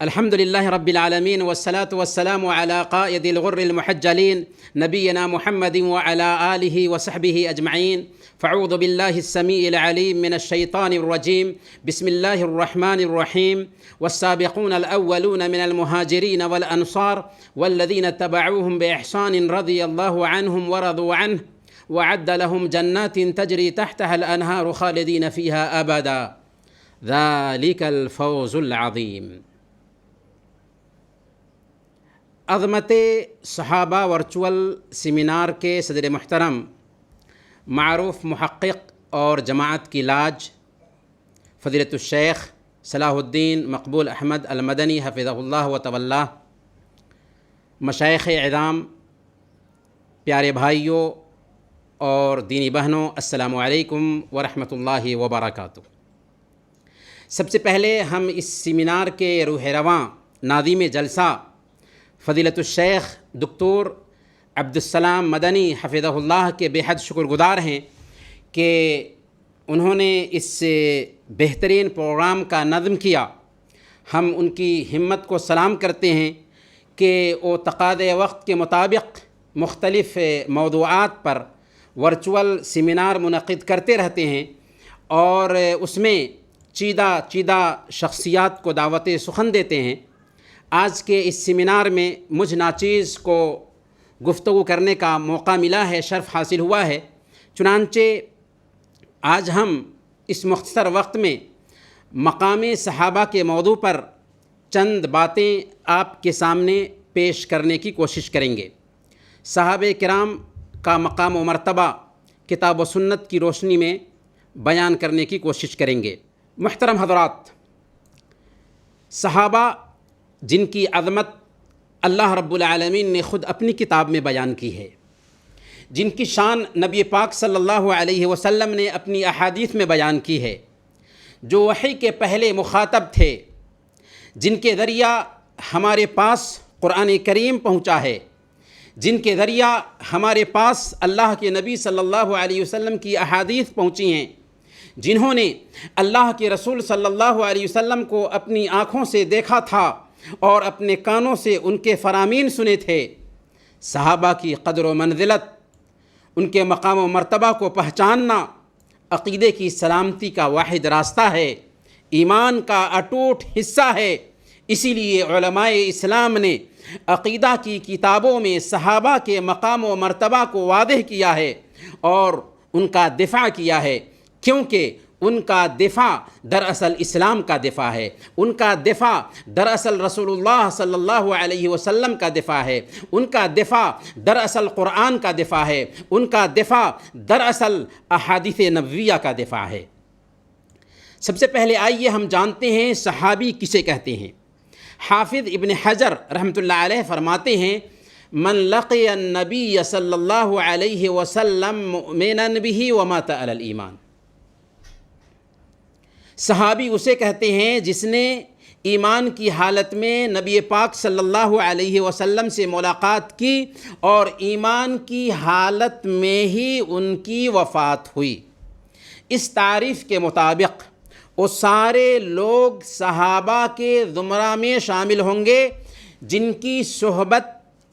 الحمد لله رب العالمين والصلاة والسلام على قائد الغر المحجلين نبينا محمد وعلى آله وصحبه أجمعين. فأعوذ بالله السميع العليم من الشيطان الرجيم. بسم الله الرحمن الرحيم. والسابقون الأولون من المهاجرين والأنصار والذين اتبعوهم بإحسان رضي الله عنهم ورضوا عنه وأعد لهم جنات تجري تحتها الأنهار خالدين فيها أبدا ذلك الفوز العظيم. عظمت صحابہ ورچوئل سیمینار کے صدر محترم، معروف محقق اور جماعت کی لاج فضیلت الشیخ صلاح الدین مقبول احمد المدنی حفظہ اللہ و طولہ، مشائخ اعظام، پیارے بھائیوں اور دینی بہنوں، السلام علیکم ورحمۃ اللہ وبرکاتہ. سب سے پہلے ہم اس سیمینار کے روح رواں نادم جلسہ فضیلت الشیخ دکتور عبدالسلام مدنی حفظہ اللہ کے بے حد شکر گزار ہیں کہ انہوں نے اس بہترین پروگرام کا نظم کیا. ہم ان کی ہمت کو سلام کرتے ہیں کہ وہ تقاضۂ وقت کے مطابق مختلف موضوعات پر ورچوئل سیمینار منعقد کرتے رہتے ہیں اور اس میں چیدہ شخصیات کو دعوت سخن دیتے ہیں. آج کے اس سیمینار میں مجھ ناچیز کو گفتگو کرنے کا موقع ملا ہے، شرف حاصل ہوا ہے. چنانچہ آج ہم اس مختصر وقت میں مقام صحابہ کے موضوع پر چند باتیں آپ کے سامنے پیش کرنے کی کوشش کریں گے. صحابہ کرام کا مقام و مرتبہ کتاب و سنت کی روشنی میں بیان کرنے کی کوشش کریں گے. محترم حضرات، صحابہ جن کی عظمت اللہ رب العالمین نے خود اپنی کتاب میں بیان کی ہے، جن کی شان نبی پاک صلی اللہ علیہ وسلم نے اپنی احادیث میں بیان کی ہے، جو وحی کے پہلے مخاطب تھے، جن کے ذریعہ ہمارے پاس قرآن کریم پہنچا ہے، جن کے ذریعہ ہمارے پاس اللہ کے نبی صلی اللہ علیہ وسلم کی احادیث پہنچی ہیں، جنہوں نے اللہ کے رسول صلی اللہ علیہ وسلم کو اپنی آنکھوں سے دیکھا تھا اور اپنے کانوں سے ان کے فرامین سنے تھے. صحابہ کی قدر و منزلت، ان کے مقام و مرتبہ کو پہچاننا عقیدے کی سلامتی کا واحد راستہ ہے، ایمان کا اٹوٹ حصہ ہے. اسی لیے علماء اسلام نے عقیدہ کی کتابوں میں صحابہ کے مقام و مرتبہ کو واضح کیا ہے اور ان کا دفاع کیا ہے، کیونکہ ان کا دفاع دراصل اسلام کا دفاع ہے، ان کا دفاع دراصل رسول اللہ صلی اللہ علیہ وسلم کا دفاع ہے، ان کا دفاع دراصل قرآن کا دفاع ہے، ان کا دفاع دراصل احادیث نبویہ کا دفاع ہے. سب سے پہلے آئیے ہم جانتے ہیں صحابی کسے کہتے ہیں. حافظ ابن حجر رحمۃ اللہ علیہ فرماتے ہیں، من لقی النبی صلی اللہ علیہ وسلم مؤمنا بہ ومات علی الایمان. صحابی اسے کہتے ہیں جس نے ایمان کی حالت میں نبی پاک صلی اللہ علیہ وسلم سے ملاقات کی اور ایمان کی حالت میں ہی ان کی وفات ہوئی. اس تعریف کے مطابق وہ سارے لوگ صحابہ کے زمرہ میں شامل ہوں گے جن کی صحبت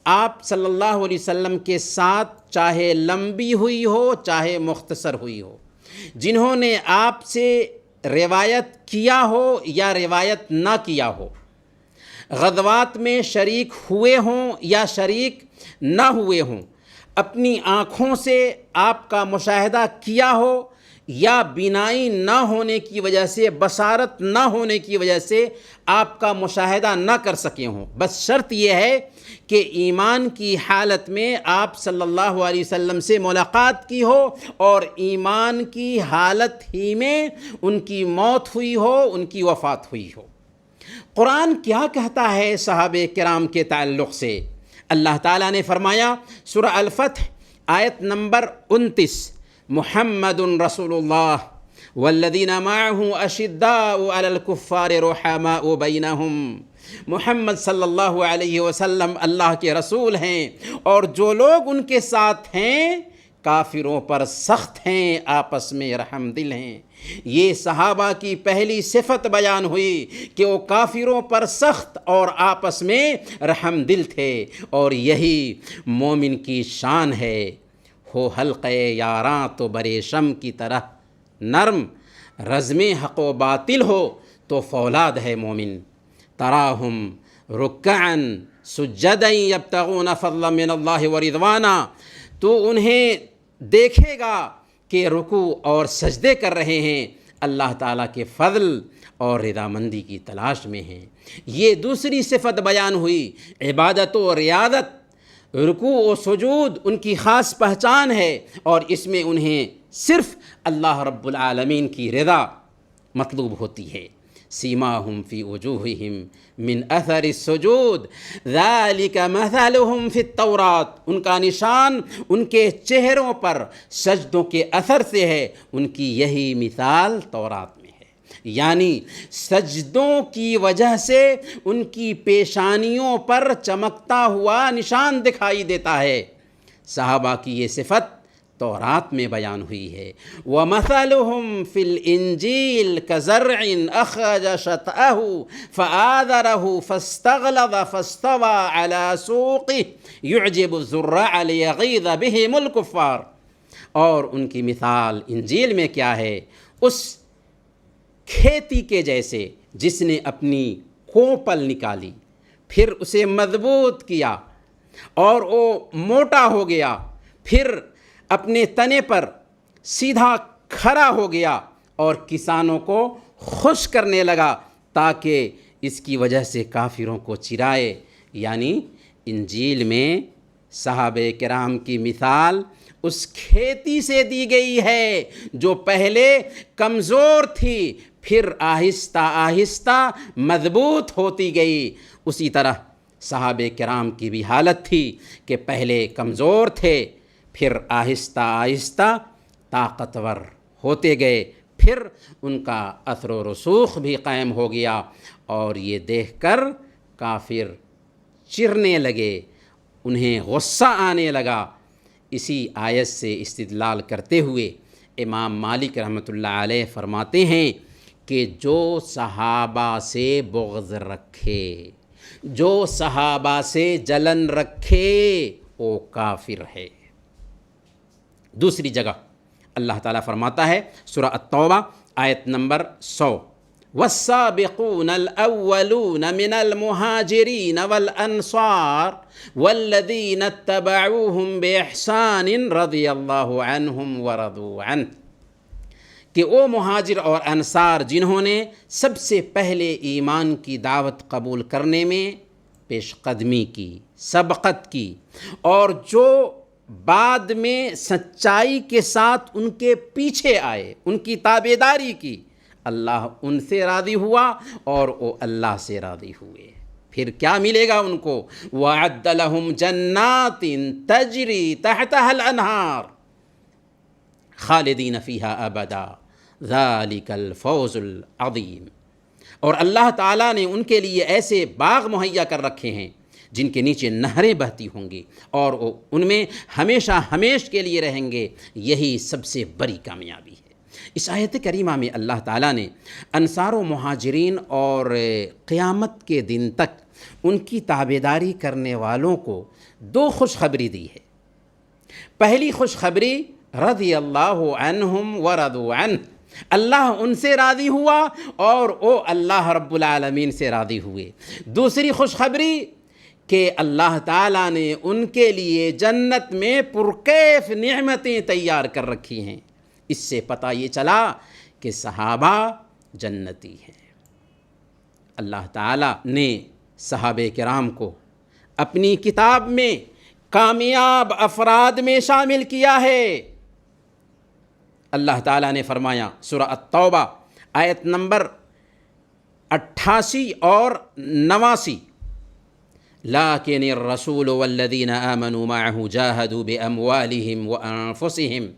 آپ صلی اللہ علیہ وسلم کے ساتھ چاہے لمبی ہوئی ہو چاہے مختصر ہوئی ہو، جنہوں نے آپ سے روایت کیا ہو یا روایت نہ کیا ہو، غزوات میں شریک ہوئے ہوں یا شریک نہ ہوئے ہوں، اپنی آنکھوں سے آپ کا مشاہدہ کیا ہو یا بینائی نہ ہونے کی وجہ سے، بصارت نہ ہونے کی وجہ سے آپ کا مشاہدہ نہ کر سکے ہوں. بس شرط یہ ہے کہ ایمان کی حالت میں آپ صلی اللہ علیہ وسلم سے ملاقات کی ہو اور ایمان کی حالت ہی میں ان کی موت ہوئی ہو، ان کی وفات ہوئی ہو. قرآن کیا کہتا ہے صحابہ کرام کے تعلق سے؟ اللہ تعالیٰ نے فرمایا سورہ الفتح آیت نمبر 29، محمد رسول اللہ والذین معه اشداء علی الکفار رحماء بینہم. محمد صلی اللہ علیہ وسلم اللہ کے رسول ہیں اور جو لوگ ان کے ساتھ ہیں کافروں پر سخت ہیں، آپس میں رحم دل ہیں۔ یہ صحابہ کی پہلی صفت بیان ہوئی کہ وہ کافروں پر سخت اور آپس میں رحم دل تھے، اور یہی مومن کی شان ہے۔ ہو حلقے یاراں تو برے شم کی طرح نرم، رزم حق و باطل ہو تو فولاد ہے مومن۔ تراہم رکعا سجدا یبتغون فضلا من اللہ ورضوانا، تو انہیں دیکھے گا کہ رکوع اور سجدے کر رہے ہیں، اللہ تعالیٰ کے فضل اور رضامندی کی تلاش میں ہیں۔ یہ دوسری صفت بیان ہوئی، عبادت و ریاضت، رکوع و سجود ان کی خاص پہچان ہے، اور اس میں انہیں صرف اللہ رب العالمین کی رضا مطلوب ہوتی ہے۔ سیماہم فی وجوہہم من اثر السجود ذالک مثلہم فی التوراۃ، ان کا نشان ان کے چہروں پر سجدوں کے اثر سے ہے، ان کی یہی مثال تورات میں ہے۔ یعنی سجدوں کی وجہ سے ان کی پیشانیوں پر چمکتا ہوا نشان دکھائی دیتا ہے۔ صحابہ کی یہ صفت تورات میں بیان ہوئی ہے۔ وَمَثَلُهُمْ فِي الْإِنْجِيلِ كَزَرْعٍ أَخْرَجَ شَطْأَهُ فَآذَرَهُ فَاسْتَغْلَظَ فَاسْتَوَى عَلَى سُوقِهِ يُعْجِبُ الزُّرَّاعَ لِيَغِيظَ بِهِمُ الْكُفَّارَ، اور ان کی مثال انجیل میں کیا ہے؟ اس کھیتی کے جیسے جس نے اپنی کوپل نکالی، پھر اسے مضبوط کیا اور وہ موٹا ہو گیا، پھر اپنے تنے پر سیدھا کھڑا ہو گیا اور کسانوں کو خوش کرنے لگا تاکہ اس کی وجہ سے کافروں کو چرائے۔ یعنی انجیل میں صحابہ کرام کی مثال اس کھیتی سے دی گئی ہے جو پہلے کمزور تھی، پھر آہستہ آہستہ مضبوط ہوتی گئی۔ اسی طرح صحابہ کرام کی بھی حالت تھی کہ پہلے کمزور تھے، پھر آہستہ آہستہ طاقتور ہوتے گئے، پھر ان کا اثر و رسوخ بھی قائم ہو گیا، اور یہ دیکھ کر کافر چرنے لگے، انہیں غصہ آنے لگا۔ اسی آیت سے استدلال کرتے ہوئے امام مالک رحمۃ اللہ علیہ فرماتے ہیں کہ جو صحابہ سے بغض رکھے، جو صحابہ سے جلن رکھے، وہ کافر ہے۔ دوسری جگہ اللہ تعالیٰ فرماتا ہے سورہ التوبہ آیت نمبر 100، والسابقون الاولون من المہاجرین والانصار والذین اتبعوهم باحسان رضی اللہ عنہم ورضوا عنہ، کہ وہ مہاجر اور انصار جنہوں نے سب سے پہلے ایمان کی دعوت قبول کرنے میں پیش قدمی کی، سبقت کی، اور جو بعد میں سچائی کے ساتھ ان کے پیچھے آئے، ان کی تابعداری کی، اللہ ان سے راضی ہوا اور وہ اللہ سے راضی ہوئے۔ پھر کیا ملے گا ان کو؟ وَأَعَدَّ لَهُمْ جَنَّاتٍ تَجْرِي تَحْتَهَا الْأَنْهَارُ خَالِدِينَ فِيهَا أَبَدًا ذَلِكَ الْفَوْزُ الْعَظِيمُ، اور اللہ تعالیٰ نے ان کے لیے ایسے باغ مہیا کر رکھے ہیں جن کے نیچے نہریں بہتی ہوں گی، اور وہ ان میں ہمیشہ ہمیش کے لیے رہیں گے۔ یہی سب سے بڑی کامیابی ہے۔ اس آیت کریمہ میں اللہ تعالیٰ نے انصار و مہاجرین اور قیامت کے دن تک ان کی تابعداری کرنے والوں کو دو خوشخبری دی ہے۔ پہلی خوشخبری رضی اللہ عنہم ورضوا عنہ، اللہ ان سے راضی ہوا اور وہ اللہ رب العالمین سے راضی ہوئے۔ دوسری خوشخبری کہ اللہ تعالیٰ نے ان کے لیے جنت میں پرکیف نعمتیں تیار کر رکھی ہیں۔ اس سے پتہ یہ چلا کہ صحابہ جنتی ہیں۔ اللہ تعالیٰ نے صحابہ کرام کو اپنی کتاب میں کامیاب افراد میں شامل کیا ہے۔ اللہ تعالیٰ نے فرمایا سورہ التوبہ آیت نمبر 88 اور 89، لیکن الرسول والذین آمنوا معه جاہدوا باموالہم وانفسہم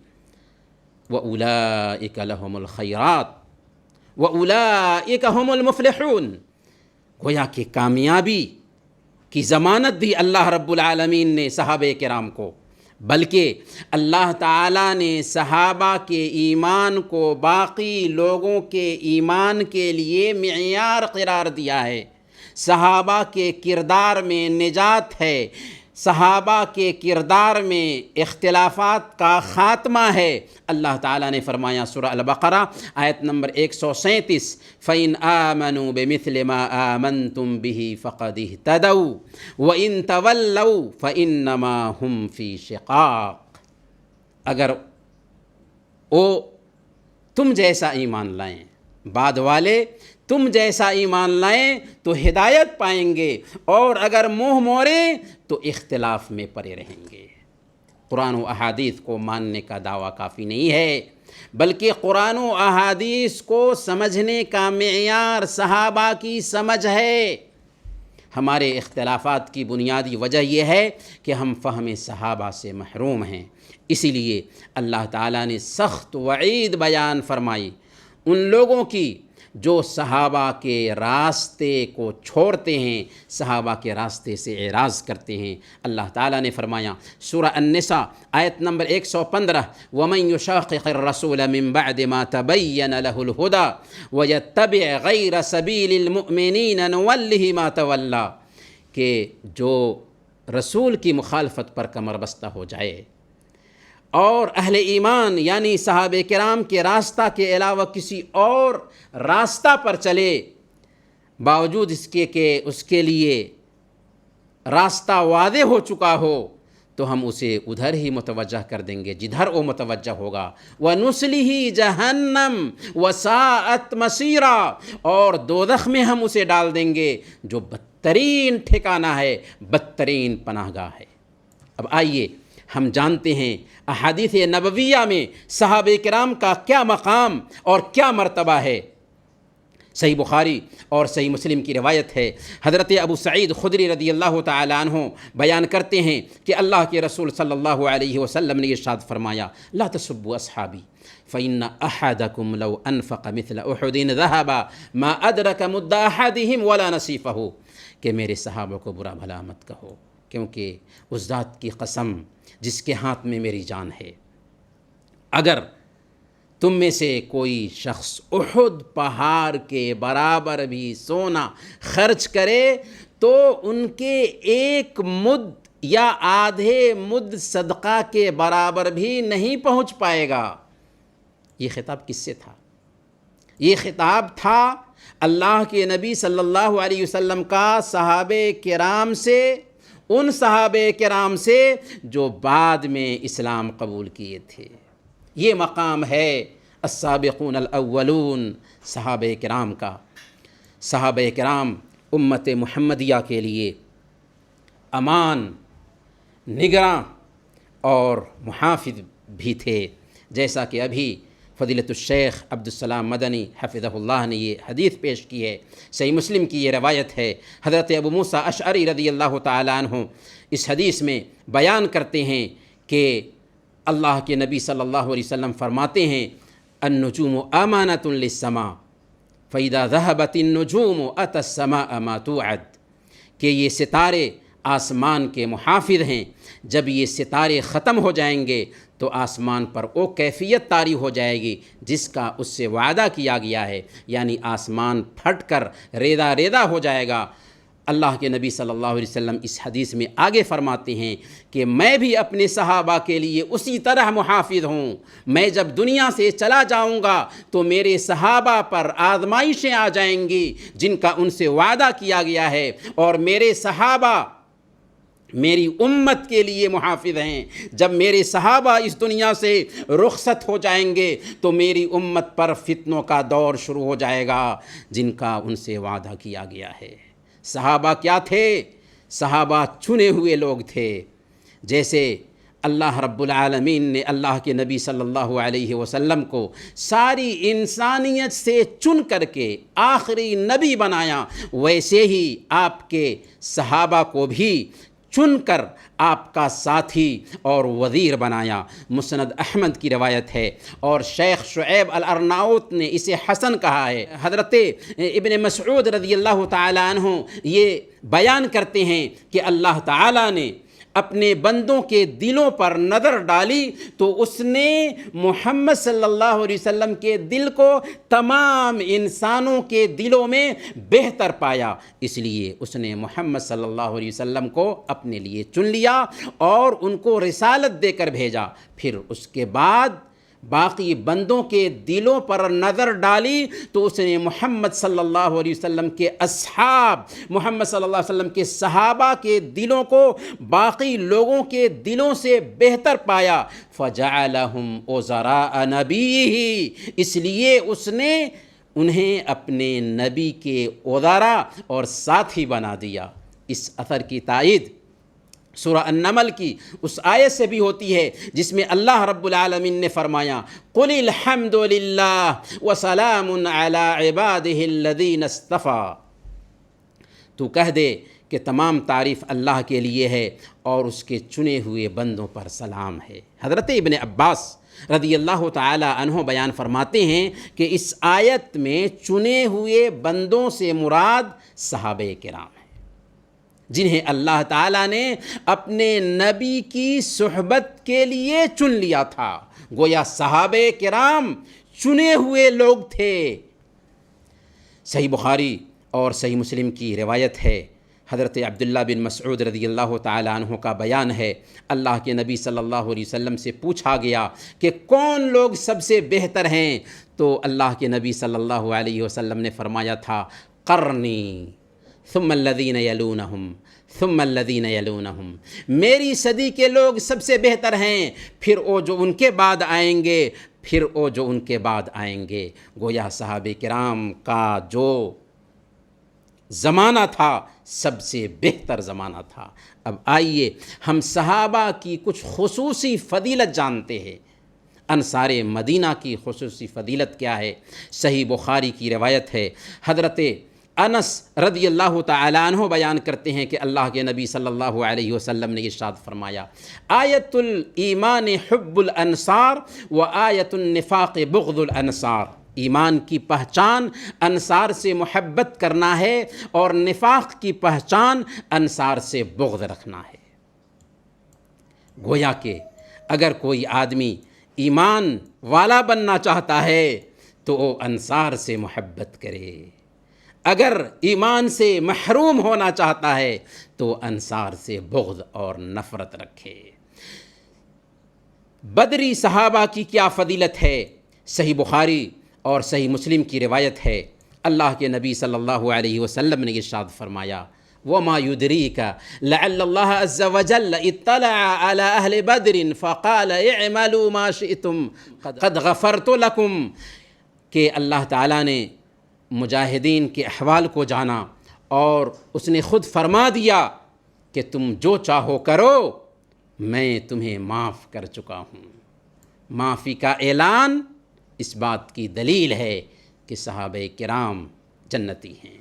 واولئک لهم الخیرات واولئک هم المفلحون۔ گویا کہ کامیابی کی ضمانت دی اللہ رب العالمین نے صحابہ کرام کو، بلکہ اللہ تعالیٰ نے صحابہ کے ایمان کو باقی لوگوں کے ایمان کے لیے معیار قرار دیا ہے۔ صحابہ کے کردار میں نجات ہے، صحابہ کے کردار میں اختلافات کا خاتمہ ہے۔ اللہ تعالیٰ نے فرمایا سورہ البقرہ آیت نمبر 137، فَإِنْ آمَنُوا بِمِثْلِ مَا آمَنْتُمْ بِهِ فَقَدِ اهْتَدَوْا وَإِنْ تَوَلَّوْا فَإِنَّمَا هُمْ فِي شِقَاقٍ، اگر وہ تم جیسا ایمان لائیں، بعد والے تم جیسا ایمان لائیں تو ہدایت پائیں گے، اور اگر منہ موڑیں تو اختلاف میں پڑے رہیں گے۔ قرآن و احادیث کو ماننے کا دعویٰ کافی نہیں ہے، بلکہ قرآن و احادیث کو سمجھنے کا معیار صحابہ کی سمجھ ہے۔ ہمارے اختلافات کی بنیادی وجہ یہ ہے کہ ہم فہم صحابہ سے محروم ہیں، اسی لیے اللہ تعالیٰ نے سخت وعید بیان فرمائی ان لوگوں کی جو صحابہ کے راستے کو چھوڑتے ہیں، صحابہ کے راستے سے اعراض کرتے ہیں۔ اللہ تعالیٰ نے فرمایا سورہ النساء آیت نمبر 115، وَمَن يُشَاقِقِ الرَّسُولَ مِن بَعْدِ مَا تَبَيَّنَ لَهُ الْهُدَى وَيَتَّبِعْ غَيْرَ سَبِيلِ الْمُؤْمِنِينَ نُوَلِّهِ مَا تَوَلَّى، کہ جو رسول کی مخالفت پر کمر بستہ ہو جائے اور اہل ایمان یعنی صحابہ کرام کے راستہ کے علاوہ کسی اور راستہ پر چلے، باوجود اس کے کہ اس کے لیے راستہ واضح ہو چکا ہو، تو ہم اسے ادھر ہی متوجہ کر دیں گے جدھر وہ متوجہ ہوگا۔ وَنُصْلِهِ جَهَنَّمَ وَسَاءَتْ مَصِيرًا، اور دوزخ میں ہم اسے ڈال دیں گے جو بدترین ٹھکانہ ہے، بدترین پناہ گاہ ہے۔ اب آئیے ہم جانتے ہیں احادیث نبویہ میں صحابہ کرام کا کیا مقام اور کیا مرتبہ ہے۔ صحیح بخاری اور صحیح مسلم کی روایت ہے، حضرت ابو سعید خدری رضی اللہ تعالیٰ عنہ بیان کرتے ہیں کہ اللہ کے رسول صلی اللہ علیہ وسلم نے ارشاد فرمایا، لا تسبوا اصحابی فإن أحدكم لو أنفق مثل أحد ذهبا ما أدرك مد أحدهم ولا نصيفه، کہ میرے صحابہ کو برا بھلا مت کہو، کیونکہ اس ذات کی قسم جس کے ہاتھ میں میری جان ہے، اگر تم میں سے کوئی شخص احد پہاڑ کے برابر بھی سونا خرچ کرے تو ان کے ایک مد یا آدھے مد صدقہ کے برابر بھی نہیں پہنچ پائے گا۔ یہ خطاب کس سے تھا؟ یہ خطاب تھا اللہ کے نبی صلی اللہ علیہ وسلم کا صحابہ کرام سے، ان صحابہ کرام سے جو بعد میں اسلام قبول کیے تھے۔ یہ مقام ہے السابقون الاولون صحابہ کرام کا۔ صحابہ کرام امت محمدیہ کے لیے امان، نگراں اور محافظ بھی تھے، جیسا کہ ابھی فضیلت الشیخ عبدالسلام مدنی حفظہ اللہ نے یہ حدیث پیش کی ہے۔ صحیح مسلم کی یہ روایت ہے، حضرت ابو موسیٰ اشعری رضی اللہ تعالیٰ عنہ اس حدیث میں بیان کرتے ہیں کہ اللہ کے نبی صلی اللہ علیہ وسلم فرماتے ہیں، النجوم امانۃ للسماء فاذا ذهبت النجوم اتى السماء ما توعد، کہ یہ ستارے آسمان کے محافظ ہیں، جب یہ ستارے ختم ہو جائیں گے تو آسمان پر وہ کیفیت طاری ہو جائے گی جس کا اس سے وعدہ کیا گیا ہے، یعنی آسمان پھٹ کر ریزہ ریزہ ہو جائے گا۔ اللہ کے نبی صلی اللہ علیہ وسلم اس حدیث میں آگے فرماتے ہیں کہ میں بھی اپنے صحابہ کے لیے اسی طرح محافظ ہوں، میں جب دنیا سے چلا جاؤں گا تو میرے صحابہ پر آزمائشیں آ جائیں گی جن کا ان سے وعدہ کیا گیا ہے، اور میرے صحابہ میری امت کے لیے محافظ ہیں۔ جب میرے صحابہ اس دنیا سے رخصت ہو جائیں گے تو میری امت پر فتنوں کا دور شروع ہو جائے گا جن کا ان سے وعدہ کیا گیا ہے۔ صحابہ کیا تھے؟ صحابہ چنے ہوئے لوگ تھے، جیسے اللہ رب العالمین نے اللہ کے نبی صلی اللہ علیہ وسلم کو ساری انسانیت سے چن کر کے آخری نبی بنایا، ویسے ہی آپ کے صحابہ کو بھی چن کر آپ کا ساتھی اور وزیر بنایا۔ مسند احمد کی روایت ہے، اور شیخ شعیب الارناؤت نے اسے حسن کہا ہے۔ حضرت ابن مسعود رضی اللہ تعالیٰ عنہ یہ بیان کرتے ہیں کہ اللہ تعالیٰ نے اپنے بندوں کے دلوں پر نظر ڈالی تو اس نے محمد صلی اللہ علیہ وسلم کے دل کو تمام انسانوں کے دلوں میں بہتر پایا، اس لیے اس نے محمد صلی اللہ علیہ وسلم کو اپنے لیے چن لیا اور ان کو رسالت دے کر بھیجا۔ پھر اس کے بعد باقی بندوں کے دلوں پر نظر ڈالی تو اس نے محمد صلی اللہ علیہ وسلم کے اصحاب، محمد صلی اللہ علیہ وسلم کے صحابہ کے دلوں کو باقی لوگوں کے دلوں سے بہتر پایا۔ فجعلہم وزراء نبیہ، اس لیے اس نے انہیں اپنے نبی کے وزراء اور ساتھی بنا دیا۔ اس اثر کی تائید سورہ النمل کی اس آیت سے بھی ہوتی ہے جس میں اللہ رب العالمین نے فرمایا قل الحمد للہ وسلام علی عبادہ الذین اصطفیٰ، تو کہہ دے کہ تمام تعریف اللہ کے لیے ہے اور اس کے چنے ہوئے بندوں پر سلام ہے۔ حضرت ابن عباس رضی اللہ تعالی عنہ بیان فرماتے ہیں کہ اس آیت میں چنے ہوئے بندوں سے مراد صحابہ کرام ہیں، جنہیں اللہ تعالیٰ نے اپنے نبی کی صحبت کے لیے چن لیا تھا۔ گویا صحابہ کرام چنے ہوئے لوگ تھے۔ صحیح بخاری اور صحیح مسلم کی روایت ہے، حضرت عبداللہ بن مسعود رضی اللہ تعالیٰ عنہ کا بیان ہے، اللہ کے نبی صلی اللہ علیہ وسلم سے پوچھا گیا کہ کون لوگ سب سے بہتر ہیں، تو اللہ کے نبی صلی اللہ علیہ وسلم نے فرمایا تھا قرنی ثم الذین یلونہم ثم الذین یلونہم، میری صدی کے لوگ سب سے بہتر ہیں، پھر وہ جو ان کے بعد آئیں گے، پھر وہ جو ان کے بعد آئیں گے۔ گویا صحابہ کرام کا جو زمانہ تھا سب سے بہتر زمانہ تھا۔ اب آئیے ہم صحابہ کی کچھ خصوصی فضیلت جانتے ہیں۔ انصار مدینہ کی خصوصی فضیلت کیا ہے؟ صحیح بخاری کی روایت ہے، حضرت انس رضی اللہ تعالیٰ عنہ بیان کرتے ہیں کہ اللہ کے نبی صلی اللہ علیہ وسلم نے ارشاد فرمایا آیت الایمان حب الانصار و آیت النفاق بغض الانصار، ایمان کی پہچان انصار سے محبت کرنا ہے اور نفاق کی پہچان انصار سے بغض رکھنا ہے۔ گویا کہ اگر کوئی آدمی ایمان والا بننا چاہتا ہے تو وہ انصار سے محبت کرے، اگر ایمان سے محروم ہونا چاہتا ہے تو انصار سے بغض اور نفرت رکھے۔ بدری صحابہ کی کیا فضیلت ہے؟ صحیح بخاری اور صحیح مسلم کی روایت ہے، اللہ کے نبی صلی اللہ علیہ وسلم نے ارشاد فرمایا وَمَا يُدْرِيكَ لَعَلَّ اللَّهَ عَزَّ وَجَلَّ اطَّلَعَ عَلَى أَهْلِ بَدْرٍ فَقَالَ اعْمَلُوا مَا شِئْتُمْ قَدْ غَفَرْتُ لَكُمْ، کہ اللہ تعالیٰ نے مجاہدین کے احوال کو جانا اور اس نے خود فرما دیا کہ تم جو چاہو کرو، میں تمہیں معاف کر چکا ہوں۔ معافی کا اعلان اس بات کی دلیل ہے کہ صحابہ کرام جنتی ہیں۔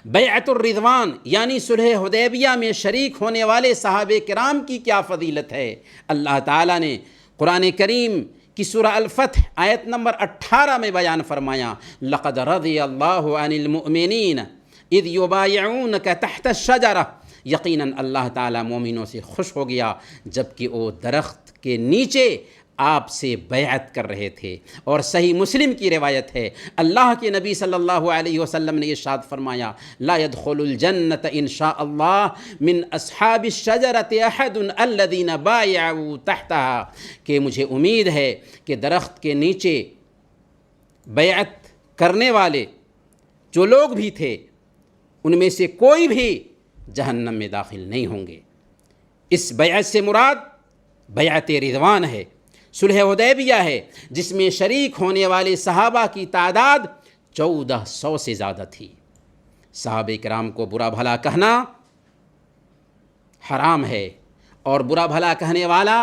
بیعت الرضوان یعنی صلح حدیبیہ میں شریک ہونے والے صحابہ کرام کی کیا فضیلت ہے؟ اللہ تعالیٰ نے قرآن کریم کی سورہ الفتح آیت نمبر 18 میں بیان فرمایا لَقَدْ رَضِيَ اللَّهُ عَنِ الْمُؤْمِنِينَ اِذْ يُبَايِعُونَكَ تَحْتَ الشَّجَرَةِ، یقیناً اللہ تعالیٰ مومنوں سے خوش ہو گیا جب کہ وہ درخت کے نیچے آپ سے بیعت کر رہے تھے۔ اور صحیح مسلم کی روایت ہے، اللہ کے نبی صلی اللہ علیہ وسلم نے ارشاد فرمایا لا يدخل الجنة ان شاء اللہ من اصحاب الشجرة احد الذين بايعوا تحتها، کہ مجھے امید ہے کہ درخت کے نیچے بیعت کرنے والے جو لوگ بھی تھے ان میں سے کوئی بھی جہنم میں داخل نہیں ہوں گے۔ اس بیعت سے مراد بیعت رضوان ہے، صلح حدیبیہ ہے، جس میں شریک ہونے والے صحابہ کی تعداد 1400 سے زیادہ تھی۔ صحابہ کرام کو برا بھلا کہنا حرام ہے اور برا بھلا کہنے والا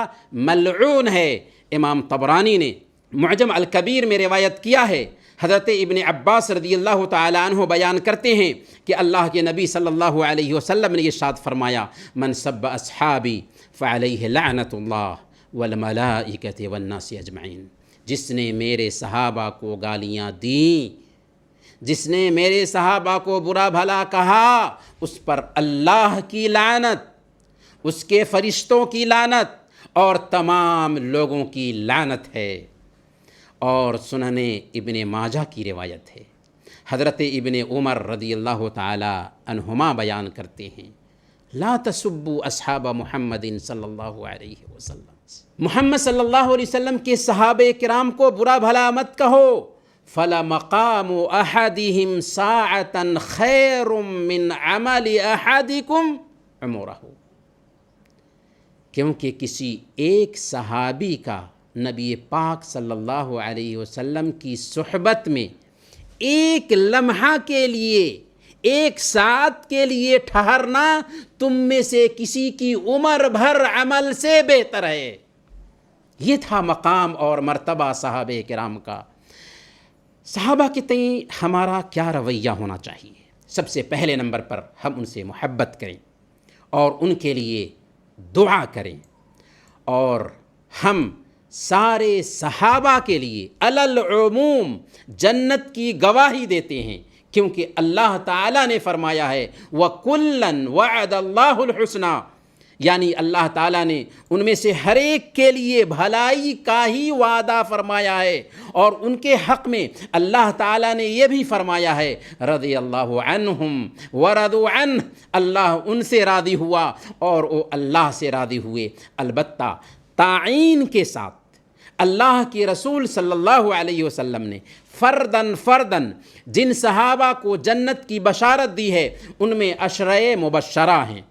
ملعون ہے۔ امام طبرانی نے معجم الکبیر میں روایت کیا ہے، حضرت ابن عباس رضی اللہ تعالیٰ عنہ بیان کرتے ہیں کہ اللہ کے نبی صلی اللہ علیہ وسلم نے ارشاد فرمایا من سب اصحابی فعلیہ لعنت اللہ والملائکۃ والناس اجمعین، جس نے میرے صحابہ کو گالیاں دیں، جس نے میرے صحابہ کو برا بھلا کہا، اس پر اللہ کی لعنت اس کے فرشتوں کی لعنت اور تمام لوگوں کی لعنت ہے۔ اور سنن ابن ماجہ کی روایت ہے، حضرت ابن عمر رضی اللہ تعالی عنہما بیان کرتے ہیں، لا تسبوا اصحاب محمد صلی اللہ علیہ وسلم، محمد صلی اللہ علیہ وسلم کے صحابہ کرام کو برا بھلا مت کہو، فَلَمَقَامُ أَحَدِهِمْ سَاعَةً خَيْرٌ مِّنْ عَمَلِ أَحَدِكُمْ عُمُرَهُ، کیونکہ کسی ایک صحابی کا نبی پاک صلی اللہ علیہ وسلم کی صحبت میں ایک لمحہ کے لیے، ایک ساعت کے لیے ٹھہرنا تم میں سے کسی کی عمر بھر عمل سے بہتر ہے۔ یہ تھا مقام اور مرتبہ صحابہ کرام کا۔ صحابہ کے تئیں ہمارا کیا رویہ ہونا چاہیے؟ سب سے پہلے نمبر پر ہم ان سے محبت کریں اور ان کے لیے دعا کریں، اور ہم سارے صحابہ کے لیے علی العموم جنت کی گواہی دیتے ہیں، کیونکہ اللہ تعالیٰ نے فرمایا ہے وَكُلًّا وَعَدَ اللَّهُ الْحُسْنَى، یعنی اللہ تعالیٰ نے ان میں سے ہر ایک کے لیے بھلائی کا ہی وعدہ فرمایا ہے، اور ان کے حق میں اللہ تعالیٰ نے یہ بھی فرمایا ہے رضی اللہ عنہم ورضوا عنہ، اللہ ان سے راضی ہوا اور وہ اللہ سے راضی ہوئے، البتہ تعین کے ساتھ اللہ کے رسول صلی اللہ علیہ وسلم نے فرداً جن صحابہ کو جنت کی بشارت دی ہے ان میں عشرۂ مبشرہ ہیں۔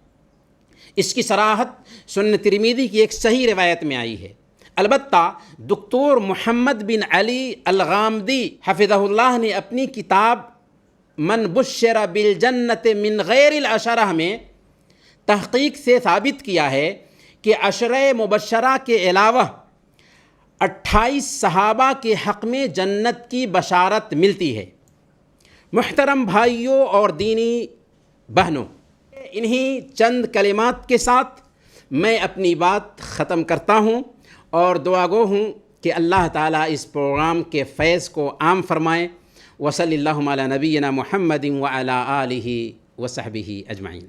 اس کی صراحت سنن ترمذی کی ایک صحیح روایت میں آئی ہے، البتہ دکتور محمد بن علی الغامدی حفظہ اللہ نے اپنی کتاب من بشر بالجنت من غیر العشرہ میں تحقیق سے ثابت کیا ہے کہ عشرۂ مبشرہ کے علاوہ 28 صحابہ کے حق میں جنت کی بشارت ملتی ہے۔ محترم بھائیوں اور دینی بہنوں، انہی چند کلمات کے ساتھ میں اپنی بات ختم کرتا ہوں اور دعا گو ہوں کہ اللہ تعالیٰ اس پروگرام کے فیض کو عام فرمائے۔ وصلی اللہ علی نبینا محمد وعلی آلہ وصحبہ اجمعین۔